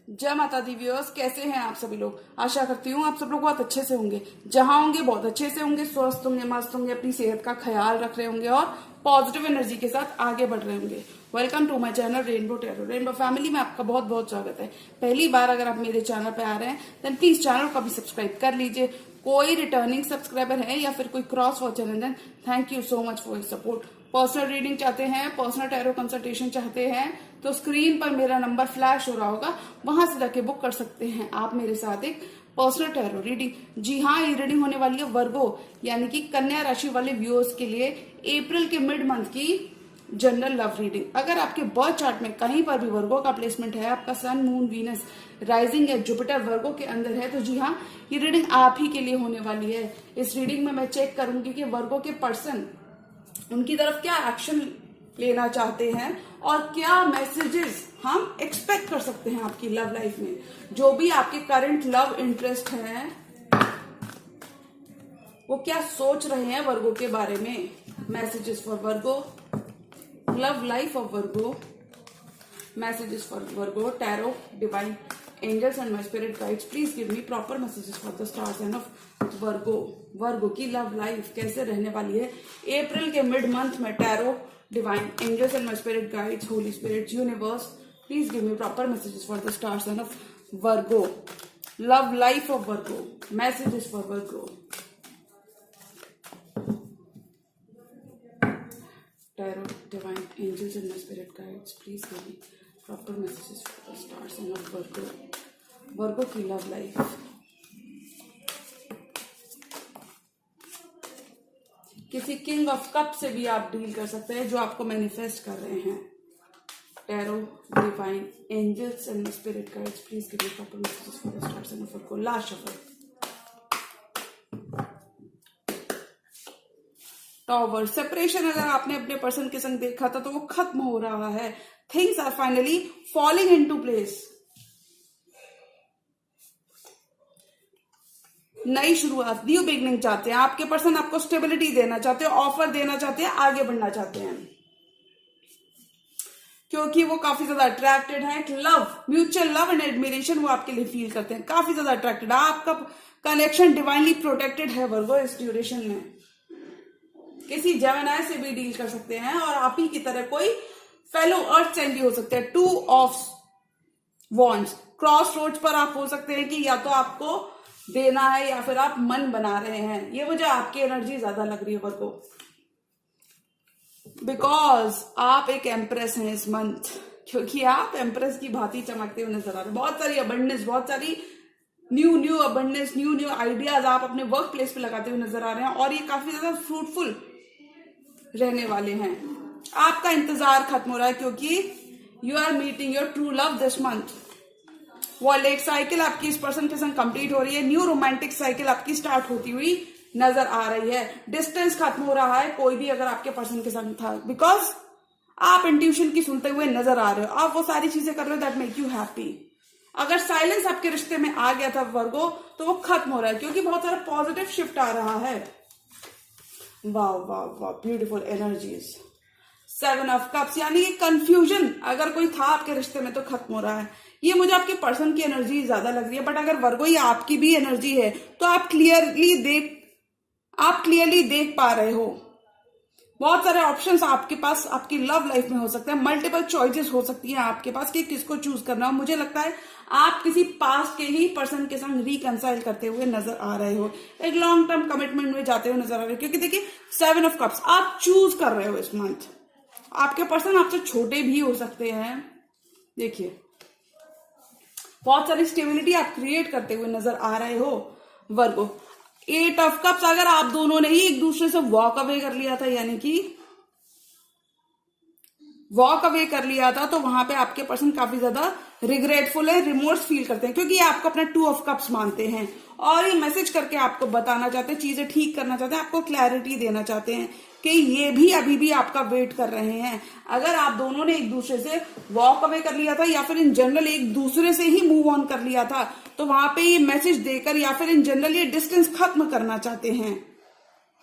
जय माता the viewers, कैसे हैं आप सभी लोग। आशा करती हूँ आप सब लोग बहुत अच्छे से होंगे। जहां होंगे बहुत अच्छे से होंगे, स्वस्थ होंगे, मस्त होंगे, अपनी सेहत का ख्याल रख रहे होंगे और पॉजिटिव एनर्जी के साथ आगे बढ़ रहे होंगे। Welcome to my channel rainbow tarot. Rainbow family में आपका बहुत बहुत स्वागत है। पहली बार अगर आप मेरे चैनल पे आ रहे हैं देन प्लीज चैनल को भी सब्सक्राइब कर लीजिए। कोई रिटर्निंग सब्सक्राइबर है या फिर कोई क्रॉस वॉचर है then thank you so much for your support. Personal reading चाहते हैं, पर्सनल टैरो कंसल्टेशन चाहते हैं तो स्क्रीन पर मेरा नंबर फ्लैश हो रहा होगा, वहां से जाके बुक कर सकते हैं आप मेरे साथ एक पर्सनल टैरो रीडिंग। जी हाँ, ये रीडिंग होने वाली है वर्गो यानी कि कन्या राशि वाले व्यूअर्स के लिए अप्रैल के मिड मंथ की जनरल लव रीडिंग। अगर आपके बर्थ चार्ट में कहीं पर भी वर्गो का प्लेसमेंट है, आपका सन, मून, वीनस, राइजिंग या जुपिटर वर्गो के अंदर है, तो जी हाँ, ये रीडिंग आप ही के लिए होने वाली है। इस रीडिंग में मैं चेक करूंगी कि वर्गो के पर्सन उनकी तरफ क्या एक्शन लेना चाहते हैं और क्या मैसेजेस हम एक्सपेक्ट कर सकते हैं आपकी लव लाइफ में। जो भी आपके करंट लव इंटरेस्ट हैं वो क्या सोच रहे हैं वर्गो के बारे में। Messages for Virgo, love life of Virgo, messages for Virgo, tarot, divine angels and my spirit guides, please give me proper messages for the star sign of Virgo. Virgo की लव लाइफ कैसे रहने वाली है अप्रैल के mid month में। Tarot, divine angels and my spirit guides, holy spirit, universe, please give me proper messages for the star sign of Virgo. Love life of Virgo, messages for Virgo. Tarot, divine angels and my spirit guides, please give me proper messages for the stars and of Virgo. Virgo की love life। किसी king of cup से भी आप deal कर सकते हैं जो आपको मैनिफेस्ट कर रहे हैं। Tarot, divine angels and my spirit guides, please give me proper messages for the stars and of Virgo। Last shuffle। Tower, separation अगर आपने अपने पर्सन के संग देखा था तो वो खत्म हो रहा है। Things are finally falling into place. नई शुरुआत, न्यू बिगनिंग चाहते हैं आपके पर्सन, आपको स्टेबिलिटी देना चाहते हैं, ऑफर देना चाहते हैं, आगे बढ़ना चाहते हैं क्योंकि वो काफी ज्यादा अट्रैक्टेड है। एक love, mutual love and admiration वो आपके लिए फील करते हैं, काफी ज्यादा अट्रैक्टेड है। आपका कनेक्शन डिवाइनली प्रोटेक्टेड है वर्गो इस ड्यूरेशन में। किसी जेमिनी से भी डील कर सकते हैं और आप ही की तरह कोई फेलो अर्थ साइन भी हो सकते हैं। Two of wands, cross road पर आप हो सकते हैं कि या तो आपको देना है या फिर आप मन बना रहे हैं। ये मुझे आपकी एनर्जी ज्यादा लग रही है वर्गो, बिकॉज आप एक एम्प्रेस हैं इस मंथ, क्योंकि आप एम्प्रेस की भांति चमकते हुए नजर आ रहे हैं। बहुत सारी अबंडेंस, बहुत सारी न्यू अबंडेंस, न्यू आइडियाज आप अपने वर्क प्लेस पे लगाते हुए नजर आ रहे हैं और ये काफी ज्यादा फ्रूटफुल रहने वाले हैं। आपका इंतजार खत्म हो रहा है क्योंकि you are meeting your true love this month. World एक साइकिल आपकी इस पर्सन के संग कंप्लीट हो रही है। न्यू रोमांटिक साइकिल आपकी स्टार्ट होती हुई नजर आ रही है। डिस्टेंस खत्म हो रहा है कोई भी अगर आपके पर्सन के संग था, बिकॉज आप इंट्यूशन की सुनते हुए नजर आ रहे हो, आप वो सारी चीजें कर रहे हो दैट मेक यू हैप्पी। अगर साइलेंस आपके रिश्ते में आ गया था वर्गो तो वो खत्म हो रहा है क्योंकि बहुत सारा पॉजिटिव शिफ्ट आ रहा है। वाह वाह वाह, ब्यूटीफुल एनर्जीज। 7 ऑफ कप्स यानी कि कंफ्यूजन अगर कोई था आपके रिश्ते में तो खत्म हो रहा है। ये मुझे आपके पर्सन की एनर्जी ज्यादा लग रही है, बट अगर वर्गो ये आपकी भी एनर्जी है तो आप क्लियरली देख पा रहे हो। बहुत सारे ऑप्शंस आपके पास आपकी लव लाइफ में हो सकते हैं, मल्टीपल चॉइसेस हो सकती हैं आपके पास कि किसको चूज करना हो। मुझे लगता है आप किसी पास्ट के ही पर्सन के संग रिकंसाइल करते हुए नजर आ रहे हो, एक लॉन्ग टर्म कमिटमेंट में जाते हुए नजर आ रहे हो, क्योंकि देखिए 7 ऑफ कप्स आप चूज कर रहे हो इस मंथ। आपके पर्सन आपसे छोटे भी हो सकते हैं। देखिए बहुत सारी स्टेबिलिटी आप क्रिएट करते हुए नजर आ रहे हो वर्गो। 8 ऑफ कप्स, अगर आप दोनों ने ही एक दूसरे से वॉक अवे कर लिया था, यानी कि वॉक अवे कर लिया था, तो वहां पे आपके पर्सन काफी ज्यादा रिग्रेटफुल है, रिमोर्स फील करते हैं क्योंकि ये आपको अपना 2 ऑफ कप्स मानते हैं और ये मैसेज करके आपको बताना चाहते हैं, चीजें ठीक करना चाहते हैं, आपको क्लैरिटी देना चाहते हैं कि ये भी अभी भी आपका वेट कर रहे हैं। अगर आप दोनों ने एक दूसरे से वॉक अवे कर लिया था या फिर इन जनरल एक दूसरे से ही मूव ऑन कर लिया था तो वहां पे ये मैसेज देकर या फिर इन जनरल ये डिस्टेंस खत्म करना चाहते हैं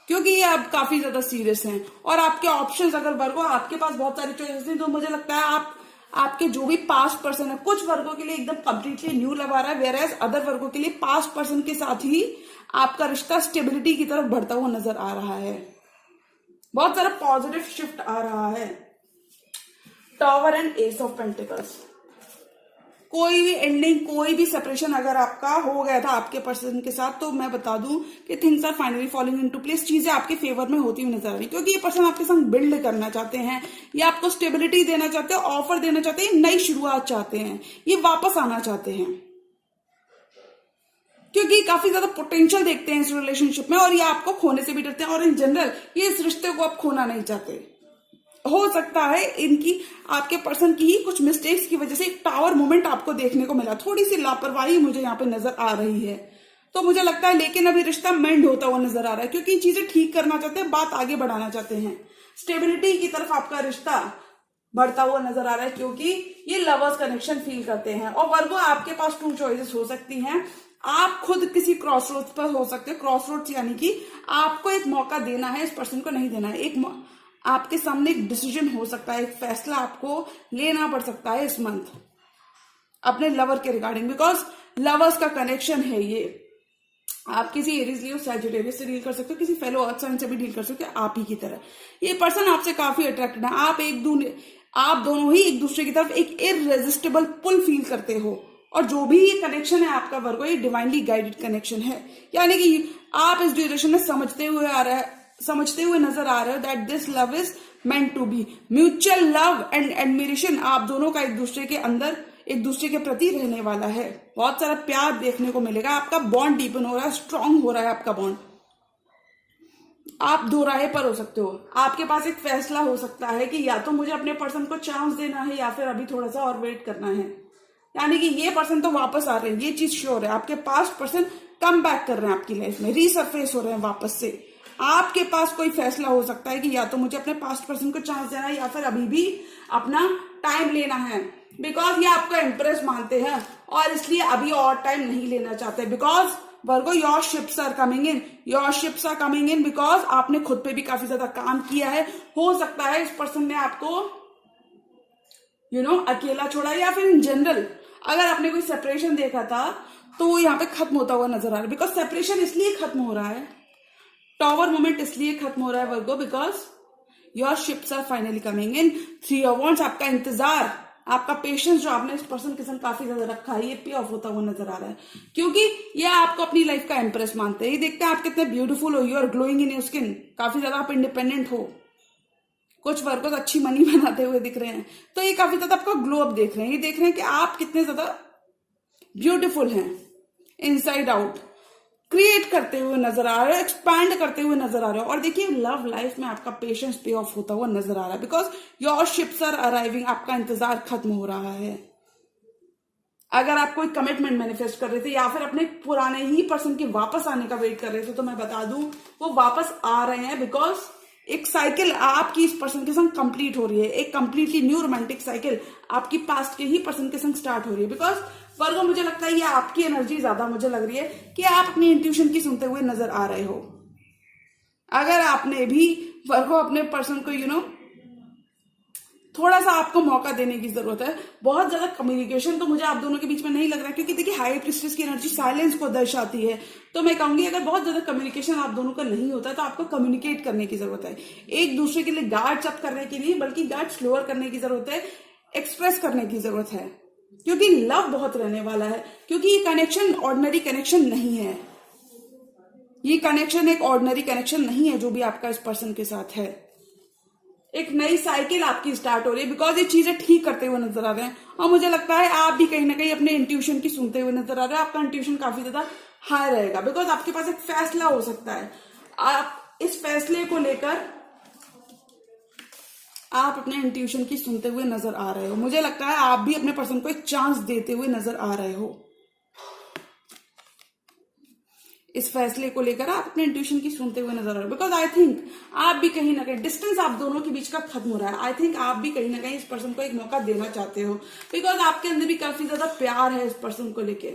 क्योंकि ये अब काफी ज्यादा सीरियस हैं। और आपके ऑप्शंस अगर वर्गो आपके पास बहुत सारी चॉइसेस हैं तो मुझे लगता है आप आपके जो भी पास्ट पर्सन है, कुछ वर्गों के लिए एकदम कंप्लीटली न्यू लव आ रहा है, वेयर एज अदर वर्गों के लिए पास्ट पर्सन के साथ ही आपका रिश्ता स्टेबिलिटी की तरफ बढ़ता हुआ नजर आ रहा है। बहुत सारा पॉजिटिव शिफ्ट आ रहा है। Tower and S of pentacles, कोई भी एंडिंग, कोई भी सेपरेशन अगर आपका हो गया था आपके पर्सन के साथ, तो मैं बता दूं कि things are finally falling into place. चीजें आपके फेवर में होती हुई नजर आ रही, क्योंकि ये पर्सन आपके संग बिल्ड करना चाहते हैं, ये आपको स्टेबिलिटी देना चाहते हैं, ऑफर देना चाहते हैं, नई शुरुआत चाहते हैं, ये वापस आना चाहते हैं, क्योंकि काफी ज्यादा पोटेंशियल देखते हैं इस रिलेशनशिप में, और ये आपको खोने से भी डरते हैं, और इन जनरल ये इस रिश्ते को आप खोना नहीं चाहते। हो सकता है इनकी, आपके पर्सन की ही कुछ मिस्टेक्स की वजह से एक टावर मोमेंट आपको देखने को मिला, थोड़ी सी लापरवाही मुझे यहाँ पे नजर आ रही है। तो मुझे लगता है लेकिन अभी रिश्ता मेंड होता हुआ नजर आ रहा है, क्योंकि चीजें ठीक करना चाहते हैं, बात आगे बढ़ाना चाहते हैं, स्टेबिलिटी की तरफ आपका रिश्ता बढ़ता हुआ नजर आ रहा है, क्योंकि ये लवर्स कनेक्शन फील करते हैं। और वर्गो, आपके पास 2 चॉइसेस हो सकती हैं। आप खुद किसी क्रॉस रोड्स पर हो सकते हैं। क्रॉस रोड्स यानी कि आपको एक मौका देना है, इस पर्सन को नहीं देना है। आपके सामने एक डिसीजन हो सकता है, एक फैसला आपको लेना पड़ सकता है इस मंथ अपने लवर के रिगार्डिंग, बिकॉज लवर्स का कनेक्शन है ये। आप किसी एरीज लियो सैजिटेरियस से डील कर सकते हो, किसी फेलो अर्थ साइन से भी डील कर सकते हो, आप ही की तरह। ये पर्सन आपसे काफी अट्रैक्टेड है। आप दोनों ही एक दूसरे की तरफ एक इररेजिस्टिबल पुल फील करते हो, और जो भी ये कनेक्शन है आपका वर्गो, ये डिवाइनली गाइडेड कनेक्शन है। यानी कि आप इस ड्यूरेशन में समझते हुए नजर आ रहे हो that this love is meant to be mutual love and admiration. आप दोनों का एक दूसरे के अंदर, एक दूसरे के प्रति रहने वाला है। बहुत सारा प्यार देखने को मिलेगा, आपका बॉन्ड डीपन हो रहा है, स्ट्रांग हो रहा है आपका बॉन्ड। आप दो राहे पर हो सकते हो। आपके पास एक फैसला हो सकता है कि या तो मुझे अपने पर्सन को चांस देना है, या फिर अभी थोड़ा सा और वेट करना है। यानी कि ये पर्सन तो वापस आ रहे हैं, ये चीज श्योर है। आपके पास्ट पर्सन कम बैक कर रहे हैं आपकी लाइफ में, रीसरफेस हो रहे हैं वापस से। आपके पास कोई फैसला हो सकता है कि या तो मुझे अपने पास्ट पर्सन को चांस देना है, या फिर अभी भी अपना टाइम लेना है, बिकॉज ये आपको इम्प्रेस मानते हैं और इसलिए अभी और टाइम नहीं लेना चाहते। Because Virgo, your ships are coming in because आपने खुद पे भी काफी ज्यादा काम किया है। हो सकता है इस पर्सन ने आपको अकेला छोड़ा, या फिर इन जनरल अगर आपने कोई सेपरेशन देखा था तो वो यहाँ पे खत्म होता हुआ नजर आ रहा है। बिकॉज सेपरेशन इसलिए खत्म हो रहा है, टॉवर मोमेंट इसलिए खत्म हो रहा है Virgo, because your ships are finally coming in. 3 of wands, आपका इंतजार, आपका पेशेंस जो आपने इस पर्सन के संग काफी ज्यादा रखा है, ये पे ऑफ होता हुआ नजर आ रहा है, क्योंकि ये आपको अपनी लाइफ का इंप्रेस मानते हैं। ये देखते हैं आप कितने ब्यूटीफुल हो, you are glowing in your skin, काफी ज्यादा आप इंडिपेंडेंट हो। कुछ वर्कर्स अच्छी मनी बनाते हुए दिख रहे हैं, तो ये काफी ज्यादा आपका ग्लो अप देख रहे हैं। ये देख रहे हैं कि आप कितने ज्यादा ब्यूटीफुल हैं, इनसाइड आउट क्रिएट करते हुए नजर आ रहे हो, एक्सपैंड करते हुए नजर आ रहे हो। और देखिए लव लाइफ में आपका पेशेंस पे ऑफ होता हुआ नजर आ रहा है, because your ships are arriving, आपका इंतजार खत्म हो रहा है। अगर आप कोई कमिटमेंट मैनिफेस्ट कर रहे थे, या फिर अपने पुराने ही पर्सन के वापस आने का वेट कर रहे थे, तो मैं बता दूं वो वापस आ रहे हैं, बिकॉज एक साइकिल आपकी इस पर्सन के संग कंप्लीट हो रही है। एक कंप्लीटली न्यू रोमांटिक साइकिल आपकी पास्ट के ही पर्सन के संग स्टार्ट हो रही है। बिकॉज वर्गो, मुझे लगता है ये आपकी एनर्जी ज्यादा मुझे लग रही है कि आप अपनी इंट्यूशन की सुनते हुए नजर आ रहे हो। अगर आपने भी वर्गो अपने पर्सन को थोड़ा सा आपको मौका देने की जरूरत है। बहुत ज्यादा कम्युनिकेशन तो मुझे आप दोनों के बीच में नहीं लग रहा है, क्योंकि देखिए हाई प्रीस्टेस की एनर्जी साइलेंस को दर्शाती है। तो मैं कहूंगी अगर बहुत ज्यादा कम्युनिकेशन आप दोनों का नहीं होता तो आपको कम्युनिकेट करने की जरूरत है। एक दूसरे के लिए गार्ड्स अप करने की नहीं, बल्कि गार्ड्स लोअर करने की जरूरत है, एक्सप्रेस करने की जरूरत है, क्योंकि लव बहुत रहने वाला है। क्योंकि ये कनेक्शन ऑर्डिनरी कनेक्शन नहीं है, ये कनेक्शन एक ऑर्डिनरी कनेक्शन नहीं है जो भी आपका इस पर्सन के साथ है। एक नई साइकिल आपकी स्टार्ट हो रही है, बिकॉज ये चीजें ठीक करते हुए नजर आ रहे हैं। और मुझे लगता है आप भी कहीं ना कहीं अपने इंट्यूशन की सुनते हुए नजर आ रहे हैं। आपका इंट्यूशन काफी ज्यादा हाई रहेगा, बिकॉज आपके पास एक फैसला हो सकता है। आप इस फैसले को लेकर आप अपने इंट्यूशन की सुनते हुए नजर आ रहे हो। मुझे लगता है आप भी अपने पर्सन को एक चांस देते हुए नजर आ रहे हो। इस फैसले को लेकर आप अपने इंट्यूशन की सुनते हुए नजर आ रहे हो, बिकॉज आई थिंक आप भी कहीं ना कहीं, डिस्टेंस आप दोनों के बीच का खत्म हो रहा है। आई थिंक आप भी कहीं ना कहीं इस पर्सन को एक मौका देना चाहते हो, बिकॉज आपके अंदर भी काफी ज्यादा प्यार है इस पर्सन को लेके।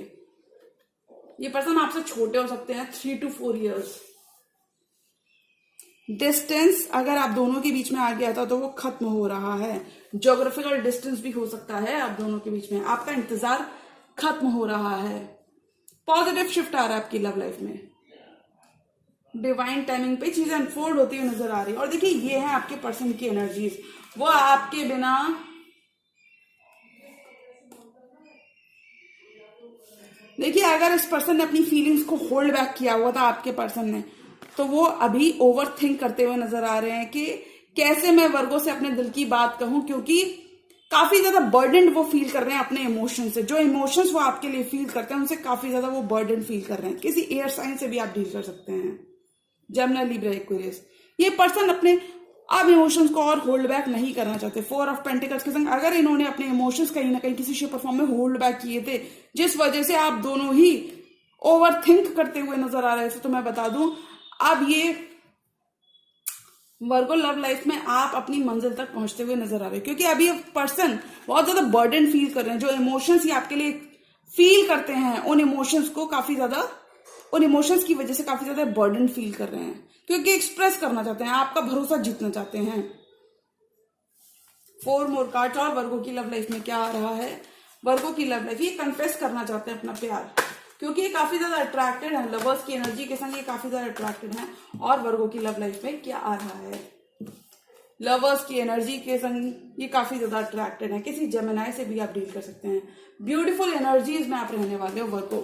ये पर्सन आपसे छोटे हो सकते हैं 3 to 4 years। डिस्टेंस अगर आप दोनों के बीच में आ गया था तो वो खत्म हो रहा है। ज्योग्राफिकल डिस्टेंस भी हो सकता है आप दोनों के बीच में, आपका इंतजार खत्म हो रहा है, पॉजिटिव शिफ्ट आ रहा है आपकी लव लाइफ में, डिवाइन टाइमिंग पे चीजें अनफोल्ड होती हुई नजर आ रही है। और देखिए ये है आपके पर्सन की एनर्जीज, वो आपके बिना देखिए अगर इस पर्सन ने अपनी फीलिंग्स को होल्ड बैक किया हुआ था आपके पर्सन ने, तो वो अभी ओवर थिंक करते हुए नजर आ रहे हैं कि कैसे मैं वर्गो से अपने दिल की बात कहूं, क्योंकि काफी ज्यादा बर्डन वो फील कर रहे हैं अपने इमोशन से। जो इमोशंस वो आपके लिए फील करते हैं उनसे काफी ज्यादा वो बर्डन फील कर रहे हैं। किसी एयर साइन से भी आप डील कर सकते हैं, जेमिनी, लिब्रा, एक्वेरियस। ये पर्सन अपने अब इमोशंस को और होल्ड बैक नहीं करना चाहते। 4 ऑफ पेंटिकल्स के संग अगर इन्होंने अपने इमोशंस कहीं ना कहीं किसी शेप और फॉर्म में होल्ड बैक किए थे, जिस वजह से आप दोनों ही ओवर थिंक करते हुए नजर आ रहे थे, तो मैं बता दूं अब ये वर्गो लव लाइफ में आप अपनी मंजिल तक पहुंचते हुए नजर आ रहे हैं, क्योंकि अभी ये पर्सन बहुत ज्यादा बर्डन फील कर रहे हैं। जो इमोशंस ही आपके लिए फील करते हैं उन इमोशंस को काफी ज्यादा, उन इमोशंस की वजह से काफी ज्यादा बर्डन फील कर रहे हैं, क्योंकि एक्सप्रेस करना चाहते हैं, आपका भरोसा जीतना चाहते हैं। 4 मोर कार्ड्स। और वर्गो की लव लाइफ में क्या आ रहा है? वर्गो की लव लाइफ, ये कन्फेस करना चाहते हैं अपना प्यार, क्योंकि ये काफी ज्यादा अट्रैक्टेड है लवर्स की एनर्जी के संग, ये काफी ज्यादा अट्रैक्टेड है। और वर्गो की लव लाइफ में क्या आ रहा है? लवर्स की एनर्जी के संग ये काफी ज्यादा अट्रैक्टेड है। किसी जेमिनी से भी आप डील कर सकते हैं। ब्यूटीफुल एनर्जीज में आप रहने वाले हो वर्गो।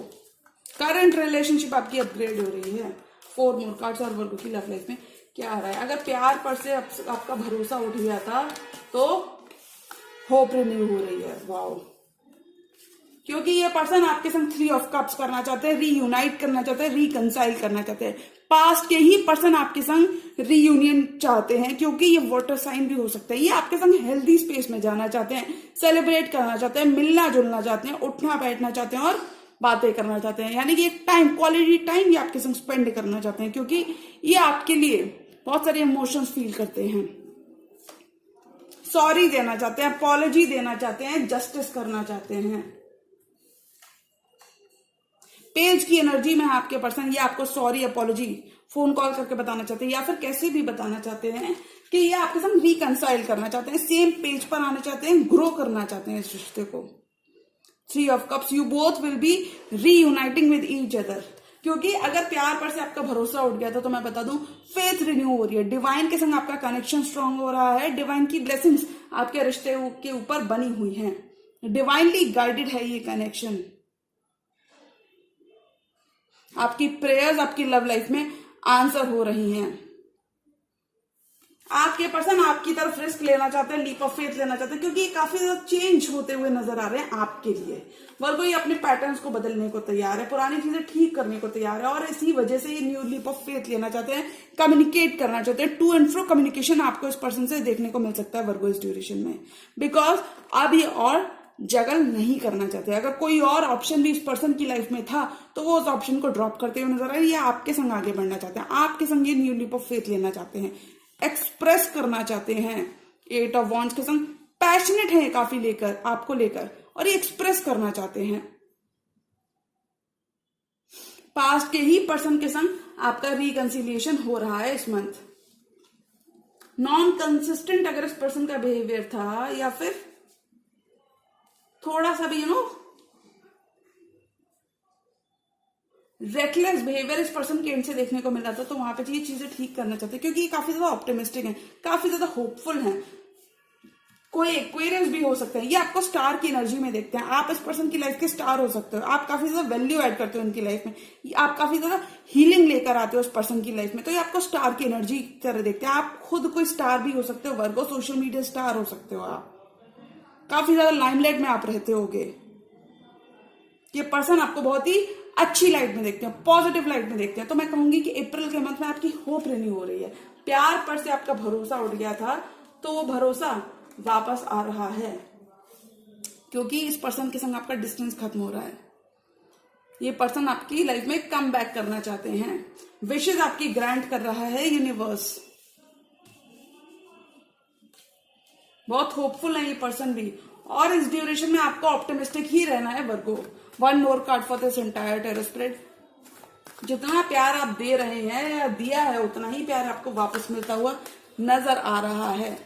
करंट रिलेशनशिप आपकी अपग्रेड हो रही है। 4 मोर कार्ड्स। और वर्गो की लव लाइफ में क्या आ रहा है? अगर प्यार पर से आपका भरोसा उठ गया था तो होप रिन्यू हो रही है। वाओ, क्योंकि ये पर्सन आपके संग 3 ऑफ कप्स करना चाहते हैं, रीयूनाइट करना चाहते हैं, रिकंसाइल करना चाहते हैं। पास्ट के ही पर्सन आपके संग रीयूनियन चाहते हैं, क्योंकि ये वाटर साइन भी हो सकता है। ये आपके संग हेल्दी स्पेस में जाना चाहते हैं, सेलिब्रेट करना चाहते हैं, मिलना जुलना चाहते हैं, उठना बैठना चाहते हैं और बातें करना चाहते हैं। यानी कि एक टाइम, क्वालिटी टाइम ये आपके संग स्पेंड करना चाहते हैं, क्योंकि ये आपके लिए बहुत सारे इमोशंस फील करते हैं। सॉरी देना चाहते हैं, अपॉलॉजी देना चाहते हैं, जस्टिस करना चाहते हैं। पेज की एनर्जी में आपके पर्सन ये आपको सॉरी, अपॉलॉजी फोन कॉल करके बताना चाहते हैं, या फिर कैसे भी बताना चाहते हैं कि ये आपके साथ रिकंसाइल करना चाहते हैं, सेम पेज पर आना चाहते हैं, ग्रो करना चाहते हैं इस रिश्ते को। 3 of cups, you both will be reuniting with each other. क्योंकि अगर प्यार पर से आपका भरोसा उठ गया था तो मैं बता दूं फेथ रिन्यू हो रही है। डिवाइन के संग आपका कनेक्शन स्ट्रांग हो रहा है। डिवाइन की ब्लेसिंग्स आपके रिश्ते के ऊपर बनी हुई हैं। डिवाइनली गाइडेड है ये कनेक्शन। आपकी प्रेयर्स आपकी लव लाइफ में आंसर हो रही हैं। आपके पर्सन आपकी तरफ रिस्क लेना चाहते हैं, लीप ऑफ फेथ लेना चाहते हैं, क्योंकि ये काफी ज्यादा चेंज होते हुए नजर आ रहे हैं आपके लिए। वर्गो ये अपने पैटर्न्स को बदलने को तैयार है, पुरानी चीजें ठीक करने को तैयार है, और इसी वजह से ये न्यू लीप ऑफ फेथ लेना चाहते हैं, कम्युनिकेट करना चाहते हैं। टू एंड फ्रो कम्युनिकेशन आपको इस पर्सन से देखने को मिल सकता है वर्गो इस ड्यूरेशन में, बिकॉज अब ये और जगल नहीं करना चाहते। अगर कोई और ऑप्शन भी इस पर्सन की लाइफ में था तो वो उस ऑप्शन को ड्रॉप करते हुए नजर आ रहे हैं, या आपके संग आगे बढ़ना चाहते हैं, आपके संग ये न्यू लीप ऑफ फेथ लेना चाहते हैं, एक्सप्रेस करना चाहते हैं। 8 ऑफ वॉन्ड्स के संग पैशनेट है काफी लेकर आपको लेकर, और ये एक्सप्रेस करना चाहते हैं। पास्ट के ही पर्सन के संग आपका रिकंसिलिएशन हो रहा है इस मंथ। नॉन कंसिस्टेंट अगर इस पर्सन का बिहेवियर था, या फिर थोड़ा सा भी रेकलेस बिहेवियर इस पर्सन के एंड से देखने को मिल रहा था, तो वहां पे ये चीजें ठीक करना चाहते हैं, क्योंकि ये काफी ज्यादा ऑप्टिमिस्टिक हैं, काफी ज्यादा होपफुल हैं। कोई एक्वेरियंस भी हो सकते हैं, ये आपको स्टार की एनर्जी में देखते हैं। आप इस पर्सन की लाइफ के स्टार हो सकते हो, आप काफी ज्यादा वैल्यू ऐड करते हो उनकी लाइफ में, आप काफी ज्यादा हीलिंग लेकर आते हो उस पर्सन की लाइफ में, तो ये आपको स्टार की एनर्जी की तरह देखते हैं। आप खुद कोई स्टार भी हो सकते हो वर्गो, सोशल मीडिया स्टार हो सकते हो, आप काफी ज्यादा लाइमलाइट में आप रहते होगे। ये पर्सन आपको बहुत ही अच्छी लाइट में देखते हैं, पॉजिटिव लाइट में देखते हैं। तो मैं कहूंगी कि अप्रैल के मंथ में आपकी होप रिन्यू हो रही है। प्यार पर से आपका भरोसा उठ गया था तो वो भरोसा वापस आ रहा है, क्योंकि इस पर्सन के संग आपका डिस्टेंस खत्म हो रहा है। ये पर्सन आपकी लाइफ में कम बैक करना चाहते हैं, विशेष आपकी ग्रांट कर रहा है यूनिवर्स। बहुत होपफुल है ये पर्सन भी, और इस ड्यूरेशन में आपको ऑप्टिमिस्टिक ही रहना है Virgo. 1 more card for this entire tarot spread. जितना प्यार आप दे रहे हैं या दिया है, उतना ही प्यार आपको वापस मिलता हुआ नजर आ रहा है।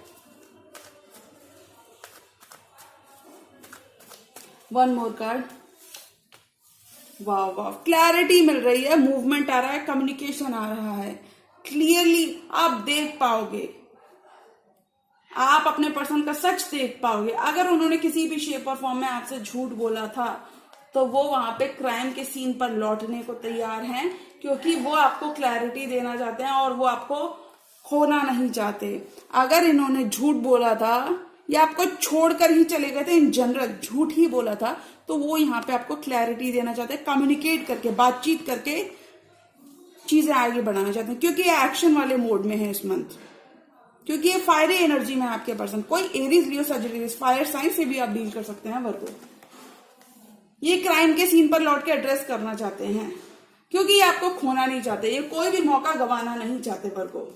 One more card. वाह वाह, क्लैरिटी मिल रही है, मूवमेंट आ रहा है, कम्युनिकेशन आ रहा है, क्लियरली आप देख पाओगे, आप अपने पर्सन का सच देख पाओगे। अगर उन्होंने किसी भी शेप और फॉर्म में आपसे झूठ बोला था तो वो वहां पे क्राइम के सीन पर लौटने को तैयार हैं, क्योंकि वो आपको क्लैरिटी देना चाहते हैं और वो आपको खोना नहीं चाहते। अगर इन्होंने झूठ बोला था या आपको छोड़कर ही चले गए थे, इन जनरल झूठ ही बोला था, तो वो यहाँ पे आपको क्लैरिटी देना चाहते हैं, कम्युनिकेट करके, बातचीत करके चीजें आगे बढ़ाना चाहते हैं, क्योंकि ये एक्शन वाले मोड में है इस मंथ, क्योंकि ये फायरी एनर्जी में आपके पर्सन। कोई एरीज, लियो, सजिटेरियस, फायर साइन से भी आप डील कर सकते हैं वर्गो। ये क्राइम के सीन पर लौट के एड्रेस करना चाहते हैं, क्योंकि ये आपको खोना नहीं चाहते, ये कोई भी मौका गंवाना नहीं चाहते वर्गो।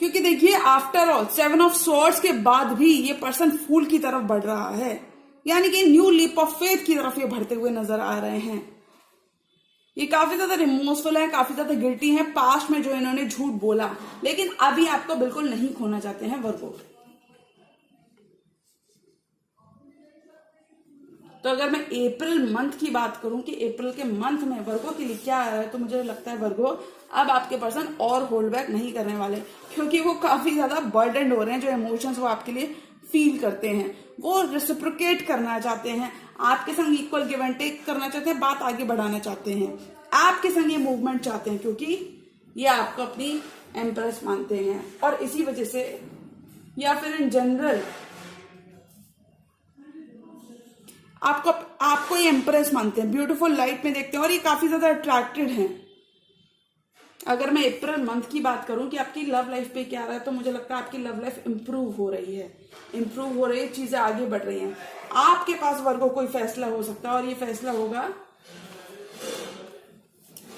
क्योंकि देखिए, आफ्टर ऑल 7 ऑफ स्वॉर्ड्स के बाद भी ये पर्सन फूल की तरफ बढ़ रहा है, यानी कि न्यू लीप ऑफ फेथ की तरफ ये बढ़ते हुए नजर आ रहे हैं। ये काफी ज्यादा रिमोर्सफुल है, काफी ज्यादा गिल्टी है पास्ट में जो इन्होंने झूठ बोला, लेकिन अभी आपको बिल्कुल नहीं खोना चाहते हैं वर्गो। तो अगर मैं अप्रैल मंथ की बात करूं कि अप्रैल के मंथ में वर्गो के लिए क्या आ रहा है, तो मुझे लगता है वर्गो अब आपके पर्सन और होल्ड बैक नहीं करने वाले, क्योंकि वो काफी ज्यादा बर्डन हो रहे हैं। जो इमोशंस वो आपके लिए फील करते हैं, वो रेसिप्रोकेट करना चाहते हैं, आपके संग इक्वल गिव एंड टेक करना चाहते हैं, बात आगे बढ़ाना चाहते हैं, आपके संग ये मूवमेंट चाहते हैं, क्योंकि ये आपको अपनी एम्प्रेस मानते हैं। और इसी वजह से या फिर इन जनरल आपको ये एम्प्रेस मानते हैं, ब्यूटीफुल लाइट में देखते हैं, और ये काफी ज्यादा अट्रैक्टेड हैं। अगर मैं अप्रैल मंथ की बात करूं कि आपकी लव लाइफ पे क्या आ रहा है, तो मुझे लगता है आपकी लव लाइफ इंप्रूव हो रही है, इंप्रूव हो रही है, चीजें आगे बढ़ रही हैं। आपके पास वर्गो कोई फैसला हो सकता है, और ये फैसला होगा,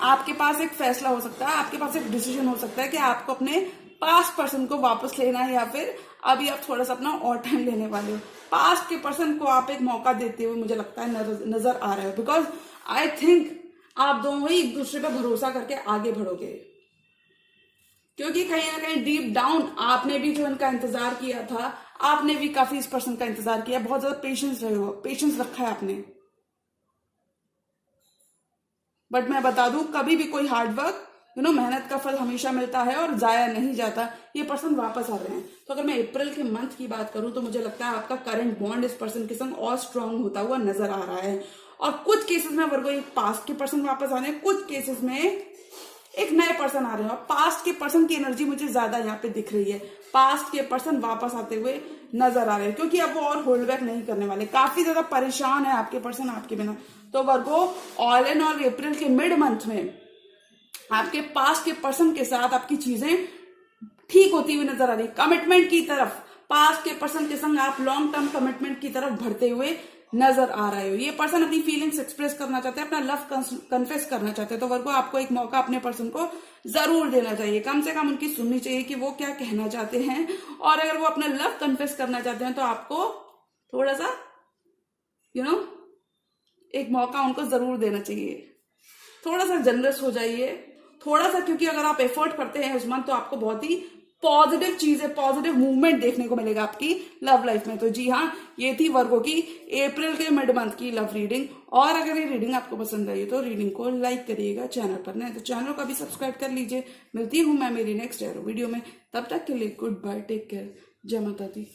आपके पास एक फैसला हो सकता है, आपके पास एक डिसीजन हो सकता है कि आपको अपने पास्ट पर्सन को वापस लेना है, या फिर अभी आप थोड़ा सा अपना और टाइम लेने वाले हो। पास्ट के पर्सन को आप एक मौका देते हुए मुझे लगता है नजर आ रहा है, बिकॉज आई थिंक आप दोनों ही एक दूसरे पर भरोसा करके आगे बढ़ोगे, क्योंकि कहीं ना कहीं डीप डाउन आपने भी जो इनका इंतजार किया था, आपने भी काफी इस पर्सन का इंतजार किया, बहुत ज्यादा पेशेंस रहे हो, पेशेंस रखा है आपने। बट मैं बता दूं, कभी भी कोई हार्डवर्क मेहनत का फल हमेशा मिलता है और जाया नहीं जाता। ये पर्सन वापस आ रहे हैं। तो अगर मैं अप्रैल के मंथ की बात करूं तो मुझे लगता है आपका करंट बॉन्ड इस पर्सन के संग और स्ट्रांग होता हुआ नजर आ रहा है। और कुछ केसेस में वर्गो एक पास्ट के पर्सन वापस आ रहे हैं, कुछ केसेस में एक नए पर्सन आ रहे हैं। और पास्ट के पर्सन की एनर्जी मुझे ज्यादा यहाँ पे दिख रही है, पास्ट के पर्सन वापस आते हुए नजर आ रहे हैं, क्योंकि अब वो और होल्ड बैक नहीं करने वाले। काफी ज्यादा परेशान है आपके पर्सन आपके बिना। तो वर्गो ऑल एंड ऑल अप्रैल के मिड मंथ में आपके पास्ट के पर्सन के साथ आपकी चीजें ठीक होती हुई नजर आ रही है। कमिटमेंट की तरफ पास्ट के पर्सन के संग आप लॉन्ग टर्म कमिटमेंट की तरफ बढ़ते हुए नजर आ रहे हो। ये पर्सन अपनी फीलिंग्स एक्सप्रेस करना चाहते हैं, अपना लव कन्फेस करना चाहते हैं। तो वर्गो आपको एक मौका अपने पर्सन को जरूर देना चाहिए, कम से कम उनकी सुननी चाहिए कि वो क्या कहना चाहते हैं। और अगर वो अपना लव कन्फेस करना चाहते हैं तो आपको थोड़ा सा एक मौका उनको जरूर देना चाहिए। थोड़ा सा जनरस हो जाइए, थोड़ा सा, क्योंकि अगर आप एफर्ट करते हैं उस मंथ तो आपको बहुत ही पॉजिटिव चीजें, पॉजिटिव मूवमेंट देखने को मिलेगा आपकी लव लाइफ में। तो जी हाँ, ये थी वर्गो की अप्रैल के मिड मंथ की लव रीडिंग। और अगर ये रीडिंग आपको पसंद आई तो रीडिंग को लाइक करिएगा, चैनल पर नए तो चैनल को भी सब्सक्राइब कर लीजिए। मिलती हूँ मैं मेरी नेक्स्ट वीडियो में, तब तक के लिए गुड बाय, टेक केयर, जय माता दी।